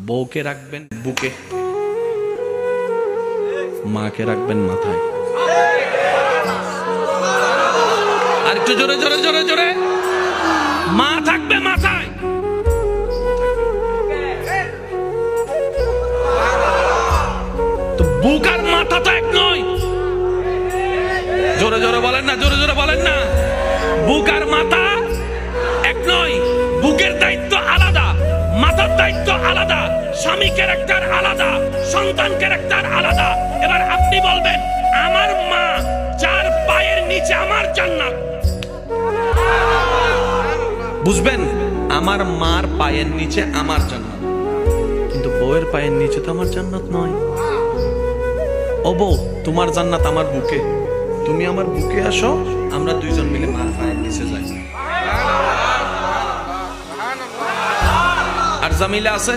বউকে রাখবেন বুকে, মাকে রাখবেন মাথায়। আর একটু জোরে জোরে জোরে জোরে, মা থাকবে মাথায়। তো বুক আর মাথা তো এক নয়। জোরে জোরে বলেন না, জোরে জোরে বলেন না। বুক আর মাথা এক নয়। বুকের দায়িত্ব আলাদা, মাথার দায়িত্ব আলাদা, স্বামী ক্যারেক্টার আলাদা, সন্তান ক্যারেক্টার আলাদা। এবার আপনি বলবেন আমার মা, যার পায়ের নিচে আমার জান্নাত। বুঝবেন, আমার মার পায়ের নিচে আমার জান্নাত, কিন্তু বউয়ের পায়ের নিচে তো আমার জান্নাত নয়। ও বউ, তোমার জান্নাত আমার বুকে, তুমি আমার বুকে আসো, আমরা দুইজন মিলে মার পায়ের নিচে যাই। আর জামিলা আছে